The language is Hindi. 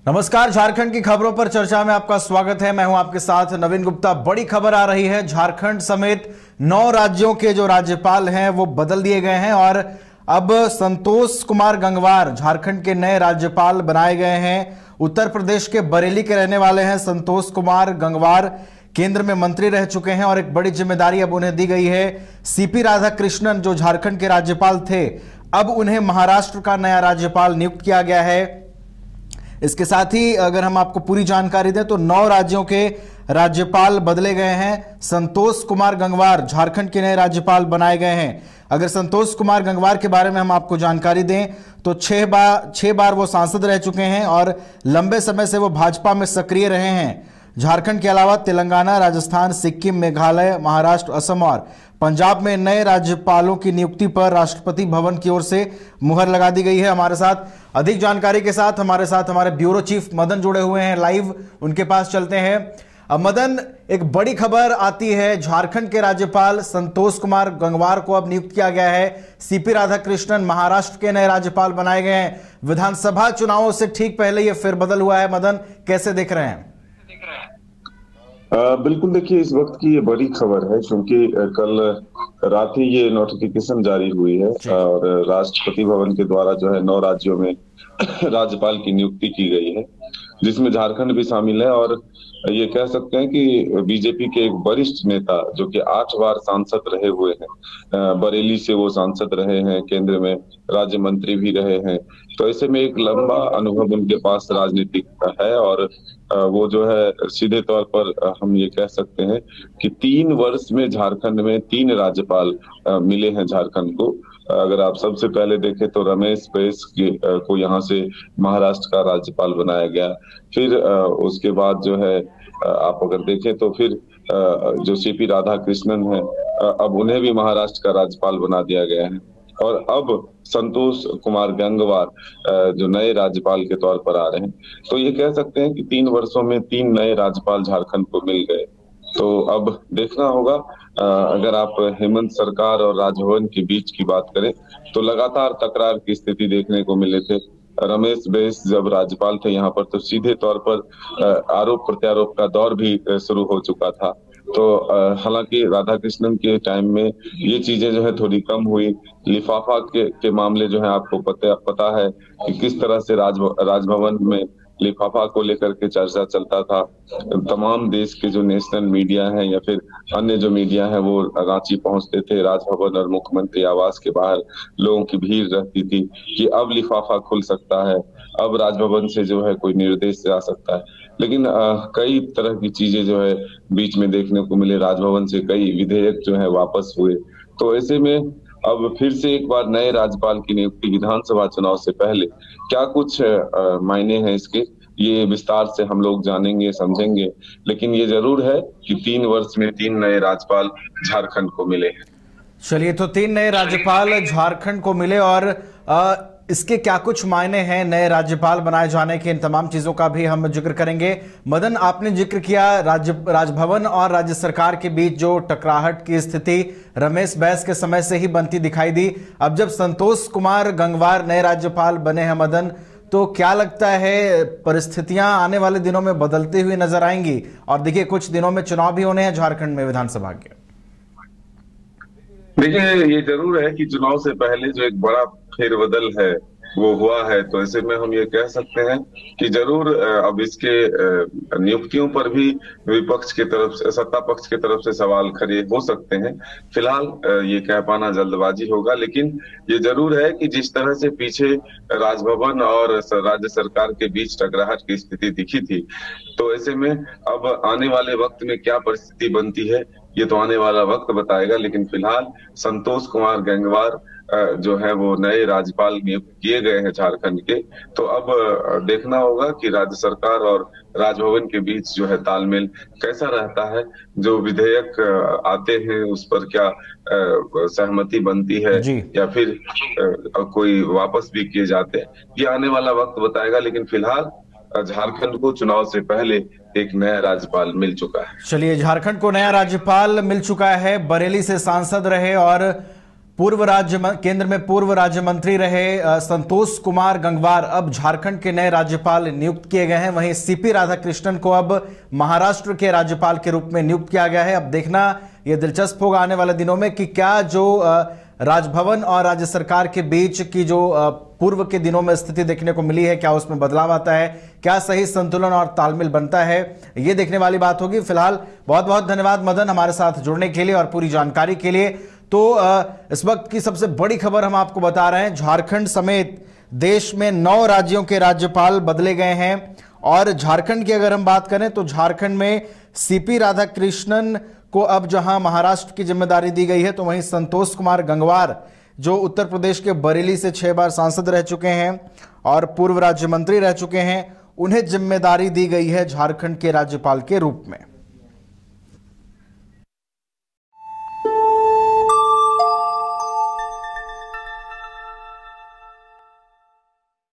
नमस्कार, झारखंड की खबरों पर चर्चा में आपका स्वागत है। मैं हूं आपके साथ नवीन गुप्ता। बड़ी खबर आ रही है, झारखंड समेत 9 राज्यों के जो राज्यपाल हैं वो बदल दिए गए हैं और अब संतोष कुमार गंगवार झारखंड के नए राज्यपाल बनाए गए हैं। उत्तर प्रदेश के बरेली के रहने वाले हैं संतोष कुमार गंगवार, केंद्र में मंत्री रह चुके हैं और एक बड़ी जिम्मेदारी अब उन्हें दी गई है। सीपी राधाकृष्णन जो झारखंड के राज्यपाल थे, अब उन्हें महाराष्ट्र का नया राज्यपाल नियुक्त किया गया है। इसके साथ ही अगर हम आपको पूरी जानकारी दें तो 9 राज्यों के राज्यपाल बदले गए हैं। संतोष कुमार गंगवार झारखंड के नए राज्यपाल बनाए गए हैं। अगर संतोष कुमार गंगवार के बारे में हम आपको जानकारी दें तो 6 बार वो सांसद रह चुके हैं और लंबे समय से वो भाजपा में सक्रिय रहे हैं। झारखंड के अलावा तेलंगाना, राजस्थान, सिक्किम, मेघालय, महाराष्ट्र, असम और पंजाब में नए राज्यपालों की नियुक्ति पर राष्ट्रपति भवन की ओर से मुहर लगा दी गई है। हमारे साथ अधिक जानकारी के साथ हमारे ब्यूरो चीफ मदन जुड़े हुए हैं लाइव, उनके पास चलते हैं। अब मदन, एक बड़ी खबर आती है, झारखंड के राज्यपाल संतोष कुमार गंगवार को अब नियुक्त किया गया है। सीपी राधाकृष्णन महाराष्ट्र के नए राज्यपाल बनाए गए हैं। विधानसभा चुनावों से ठीक पहले यह फेरबदल हुआ है। मदन, कैसे देख रहे हैं? बिल्कुल, देखिए इस वक्त की ये बड़ी खबर है क्योंकि कल रात ही ये नोटिफिकेशन जारी हुई है और राष्ट्रपति भवन के द्वारा जो है 9 राज्यों में राज्यपाल की नियुक्ति की गई है, जिसमें झारखंड भी शामिल है। और ये कह सकते हैं कि बीजेपी के एक वरिष्ठ नेता जो कि 8 बार सांसद रहे हुए हैं, बरेली से वो सांसद रहे हैं, केंद्र में राज्य मंत्री भी रहे हैं, तो ऐसे में एक लंबा अनुभव उनके पास राजनीतिक है। और वो जो है सीधे तौर पर हम ये कह सकते हैं कि 3 वर्ष में झारखंड में 3 राज्यपाल मिले हैं झारखंड को। अगर आप सबसे पहले देखें तो रमेश बैस को यहाँ से महाराष्ट्र का राज्यपाल बनाया गया। फिर उसके बाद जो है आप अगर देखें तो फिर जो सीपी राधाकृष्णन है, अब उन्हें भी महाराष्ट्र का राज्यपाल बना दिया गया है। और अब संतोष कुमार गंगवार जो नए राज्यपाल के तौर पर आ रहे हैं, तो ये कह सकते हैं कि 3 वर्षों में 3 नए राज्यपाल झारखंड को मिल गए। तो अब देखना होगा। अगर आप हेमंत सरकार और राजभवन के बीच की बात करें तो लगातार तकरार की स्थिति देखने को मिले थे। रमेश बैस जब राज्यपाल थे यहाँ पर तो सीधे तौर पर आरोप प्रत्यारोप का दौर भी शुरू हो चुका था। तो हालांकि राधाकृष्णन के टाइम में ये चीजें जो है थोड़ी कम हुई। लिफाफा के मामले जो है आपको पता है कि किस तरह से राजभवन में लिफाफा को लेकर के चर्चा चलता था। तमाम देश के जो नेशनल मीडिया है या फिर अन्य जो मीडिया है वो रांची पहुंचते थे। राजभवन और मुख्यमंत्री आवास के बाहर लोगों की भीड़ रहती थी कि अब लिफाफा खुल सकता है, अब राजभवन से जो है कोई निर्देश जा सकता है। लेकिन कई तरह की चीजें जो है बीच में देखने को मिले। राजभवन से कई विधेयक जो है वापस हुए। तो ऐसे में अब फिर से एक बार नए राज्यपाल की नियुक्ति विधानसभा चुनाव से पहले क्या कुछ मायने हैं इसके, ये विस्तार से हम लोग जानेंगे, समझेंगे। लेकिन ये जरूर है कि 3 वर्ष में 3 नए राज्यपाल झारखंड को मिले हैं। चलिए, तो 3 नए राज्यपाल झारखंड को मिले और इसके क्या कुछ मायने हैं नए राज्यपाल बनाए जाने के, इन तमाम चीजों का भी हम जिक्र करेंगे। मदन, आपने जिक्र किया राजभवन और राज्य सरकार के बीच जो टकराहट की स्थिति रमेश बैस के समय से ही बनती दिखाई दी। अब जब संतोष कुमार गंगवार नए राज्यपाल बने हैं मदन, तो क्या लगता है परिस्थितियां आने वाले दिनों में बदलती हुई नजर आएंगी? और देखिए, कुछ दिनों में चुनाव भी होने हैं झारखंड में विधानसभा के। देखिए, ये जरूर है कि चुनाव से पहले जो एक बड़ा फेरबदल है वो हुआ है। तो ऐसे में हम ये कह सकते हैं कि जरूर अब इसके नियुक्तियों पर भी विपक्ष की तरफ से, सत्ता पक्ष की तरफ से सवाल खड़े हो सकते हैं। फिलहाल ये कह पाना जल्दबाजी होगा, लेकिन ये जरूर है कि जिस तरह से पीछे राजभवन और राज्य सरकार के बीच टकराहट की स्थिति दिखी थी, तो ऐसे में अब आने वाले वक्त में क्या परिस्थिति बनती है ये तो आने वाला वक्त बताएगा। लेकिन फिलहाल संतोष कुमार गंगवार जो है वो नए राज्यपाल नियुक्त किए गए हैं झारखंड के। तो अब देखना होगा कि राज्य सरकार और राजभवन के बीच जो है तालमेल कैसा रहता है। जो विधेयक आते हैं उस पर क्या सहमति बनती है या फिर कोई वापस भी किए जाते हैं, ये आने वाला वक्त बताएगा। लेकिन फिलहाल झारखंड को चुनाव से पहले एक नया राज्यपाल मिल चुका है। चलिए, झारखंड को नया राज्यपाल मिल चुका है। बरेली से सांसद रहे और केंद्र में पूर्व राज्य मंत्री रहे संतोष कुमार गंगवार अब झारखंड के नए राज्यपाल नियुक्त किए गए हैं। वहीं सीपी राधाकृष्णन को अब महाराष्ट्र के राज्यपाल के रूप में नियुक्त किया गया है। अब देखना यह दिलचस्प होगा आने वाले दिनों में कि क्या जो राजभवन और राज्य सरकार के बीच की जो पूर्व के दिनों में स्थिति देखने को मिली है, क्या उसमें बदलाव आता है, क्या सही संतुलन और तालमेल बनता है, ये देखने वाली बात होगी। फिलहाल बहुत बहुत धन्यवाद मदन हमारे साथ जुड़ने के लिए और पूरी जानकारी के लिए। तो इस वक्त की सबसे बड़ी खबर हम आपको बता रहे हैं, झारखंड समेत देश में 9 राज्यों के राज्यपाल बदले गए हैं। और झारखंड की अगर हम बात करें तो झारखंड में सीपी राधाकृष्णन को अब जहां महाराष्ट्र की जिम्मेदारी दी गई है, तो वहीं संतोष कुमार गंगवार जो उत्तर प्रदेश के बरेली से 6 बार सांसद रह चुके हैं और पूर्व राज्य मंत्री रह चुके हैं, उन्हें जिम्मेदारी दी गई है झारखंड के राज्यपाल के रूप में।